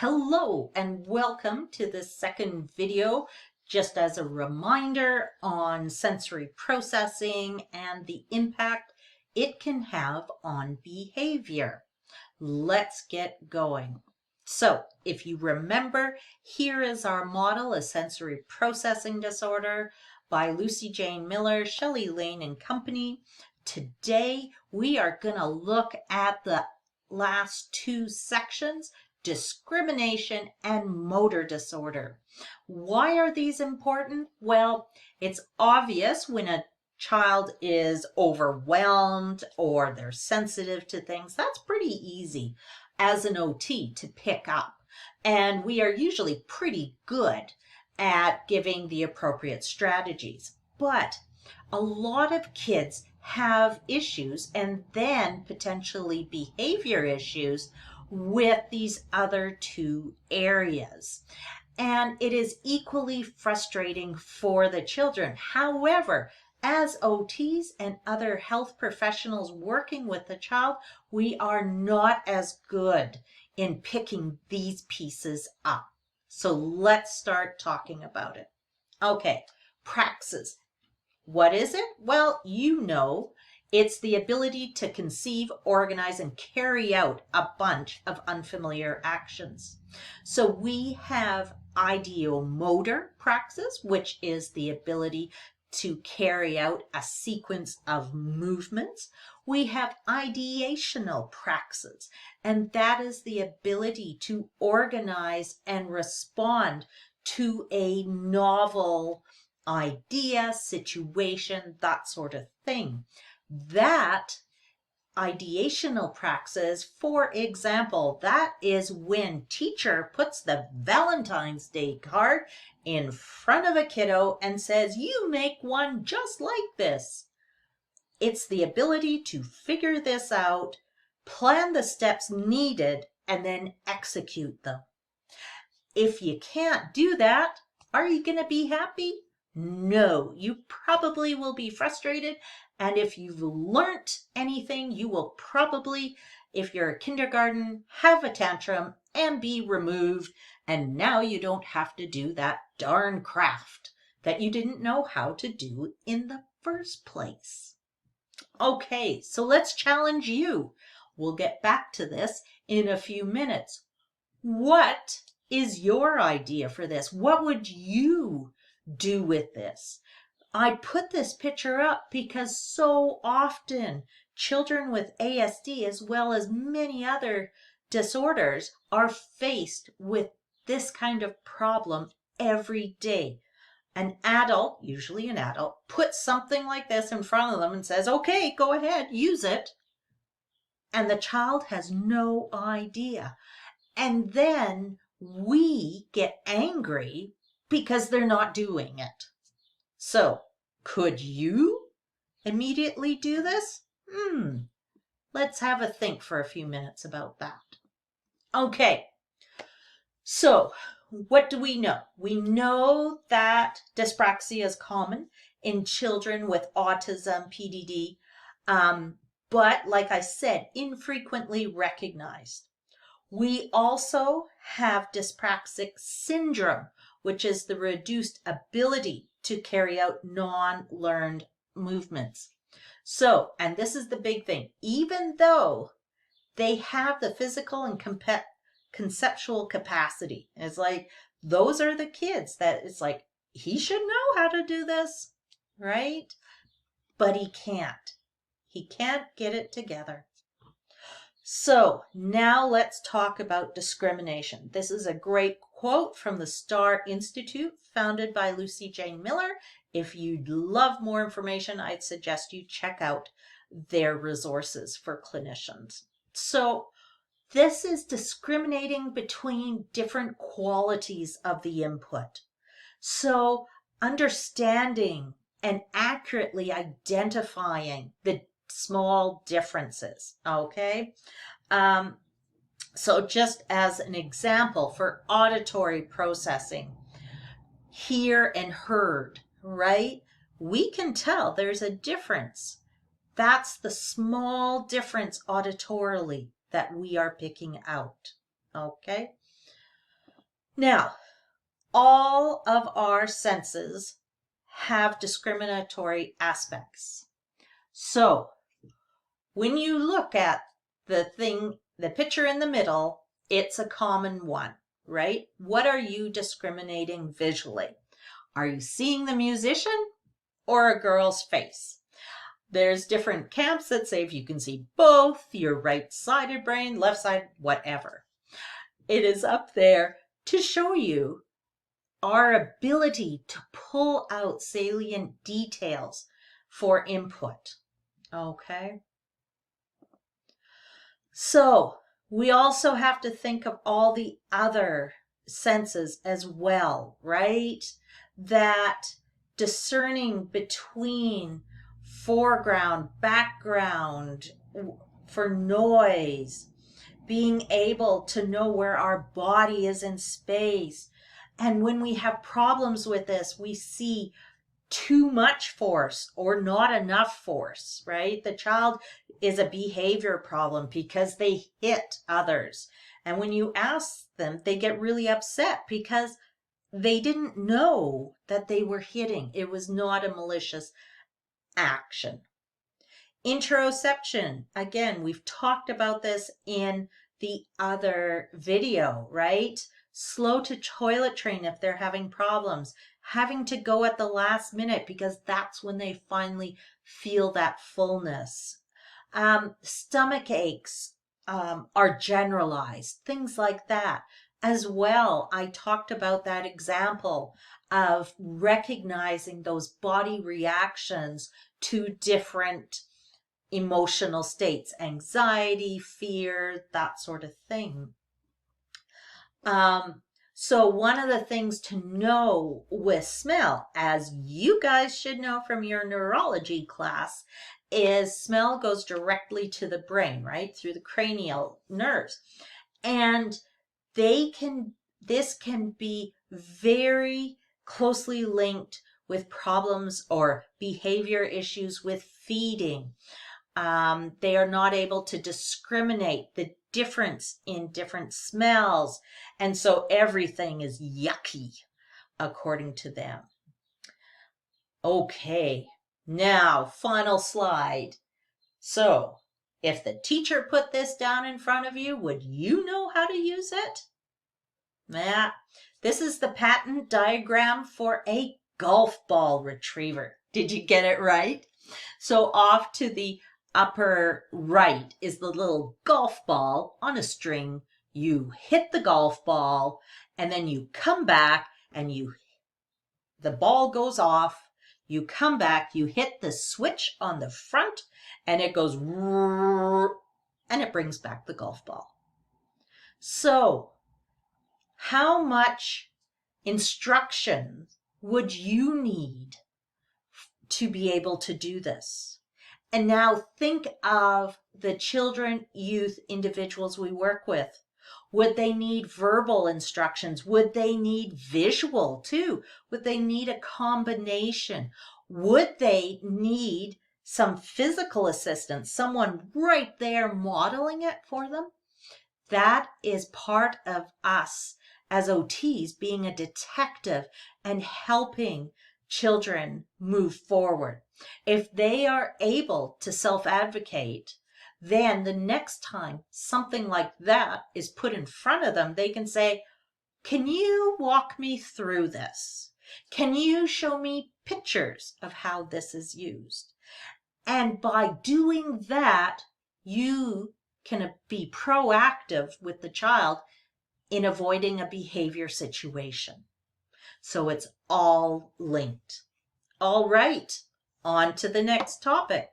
Hello and welcome to this second video, just as a reminder on sensory processing and the impact it can have on behavior. Let's get going. So if you remember, here is our model, a sensory processing disorder by Lucy Jane Miller, Shelley Lane and Company. Today we are going to look at the last two sections, discrimination and motor disorder. Why are these important? Well, it's obvious when a child is overwhelmed or they're sensitive to things. That's pretty easy as an OT to pick up. And we are usually pretty good at giving the appropriate strategies. But a lot of kids have issues and then potentially behavior issues with these other two areas. And it is equally frustrating for the children. However, as OTs and other health professionals working with the child, we are not as good in picking these pieces up. So let's start talking about it. Okay, Praxis. What is it? Well, you know, it's the ability to conceive, organize, and carry out a bunch of unfamiliar actions. So we have ideomotor praxis, which is the ability to carry out a sequence of movements. We have ideational praxis, and that is the ability to organize and respond to a novel idea, situation, that sort of thing. That ideational praxis, for example, that is when teacher puts the Valentine's Day card in front of a kiddo and says, you make one just like this. It's the ability to figure this out, plan the steps needed, and then execute them. If you can't do that, are you going to be happy? No, you probably will be frustrated. And if you've learnt anything, you will probably, if you're a kindergarten, have a tantrum and be removed. And now you don't have to do that darn craft that you didn't know how to do in the first place. Okay, so let's challenge you. We'll get back to this in a few minutes. What is your idea for this? What would you do with this? I put this picture up because so often children with ASD, as well as many other disorders, are faced with this kind of problem every day. An adult, usually an adult, puts something like this in front of them and says, okay, go ahead, use it. And the child has no idea. And then we get angry because they're not doing it. So, could you immediately do this? Let's have a think for a few minutes about that. Okay, so what do we know? We know that dyspraxia is common in children with autism, PDD, but like I said, infrequently recognized. We also have dyspraxic syndrome, which is the reduced ability to carry out non-learned movements. So, and this is the big thing, even though they have the physical and conceptual capacity, it's like, those are the kids that it's like, he should know how to do this, right? But he can't. He can't get it together. So now let's talk about discrimination. This is a great quote from the STAR Institute, founded by Lucy Jane Miller. If you'd love more information, I'd suggest you check out their resources for clinicians. So this is discriminating between different qualities of the input. So understanding and accurately identifying the small differences, okay? So just as an example for auditory processing, hear and heard, right? We can tell there's a difference. That's the small difference auditorily that we are picking out, okay? Now, all of our senses have discriminatory aspects. So when you look at the picture in the middle, it's a common one, right? What are you discriminating visually? Are you seeing the musician or a girl's face? There's different camps that say if you can see both, your right-sided brain, left side, whatever. It is up there to show you our ability to pull out salient details for input. Okay. So we also have to think of all the other senses as well, right? That discerning between foreground, background, for noise, being able to know where our body is in space. And when we have problems with this, we see too much force or not enough force, right? The child is a behavior problem because they hit others. And when you ask them, they get really upset because they didn't know that they were hitting. It was not a malicious action. Interoception, again, we've talked about this in the other video, right? Slow to toilet train if they're having problems, having to go at the last minute because that's when they finally feel that fullness. Stomach aches are generalized, things like that. As well, I talked about that example of recognizing those body reactions to different emotional states, anxiety, fear, that sort of thing. So one of the things to know with smell, as you guys should know from your neurology class, is smell goes directly to the brain, right? Through the cranial nerves. And this can be very closely linked with problems or behavior issues with feeding. They are not able to discriminate the difference in different smells. And so everything is yucky, according to them. Okay, now final slide. So if the teacher put this down in front of you, would you know how to use it? This is the patent diagram for a golf ball retriever. Did you get it right? So off to the upper right is the little golf ball on a string. You hit the golf ball and then you come back and the ball goes off. You come back, you hit the switch on the front and it goes and it brings back the golf ball. So how much instruction would you need to be able to do this? And now think of the children, youth, individuals we work with. Would they need verbal instructions? Would they need visual too? Would they need a combination? Would they need some physical assistance, someone right there modeling it for them? That is part of us as OTs being a detective and helping children move forward. If they are able to self-advocate, then the next time something like that is put in front of them, they can say, can you walk me through this? Can you show me pictures of how this is used? And by doing that, you can be proactive with the child in avoiding a behavior situation. So it's all linked. All right, on to the next topic.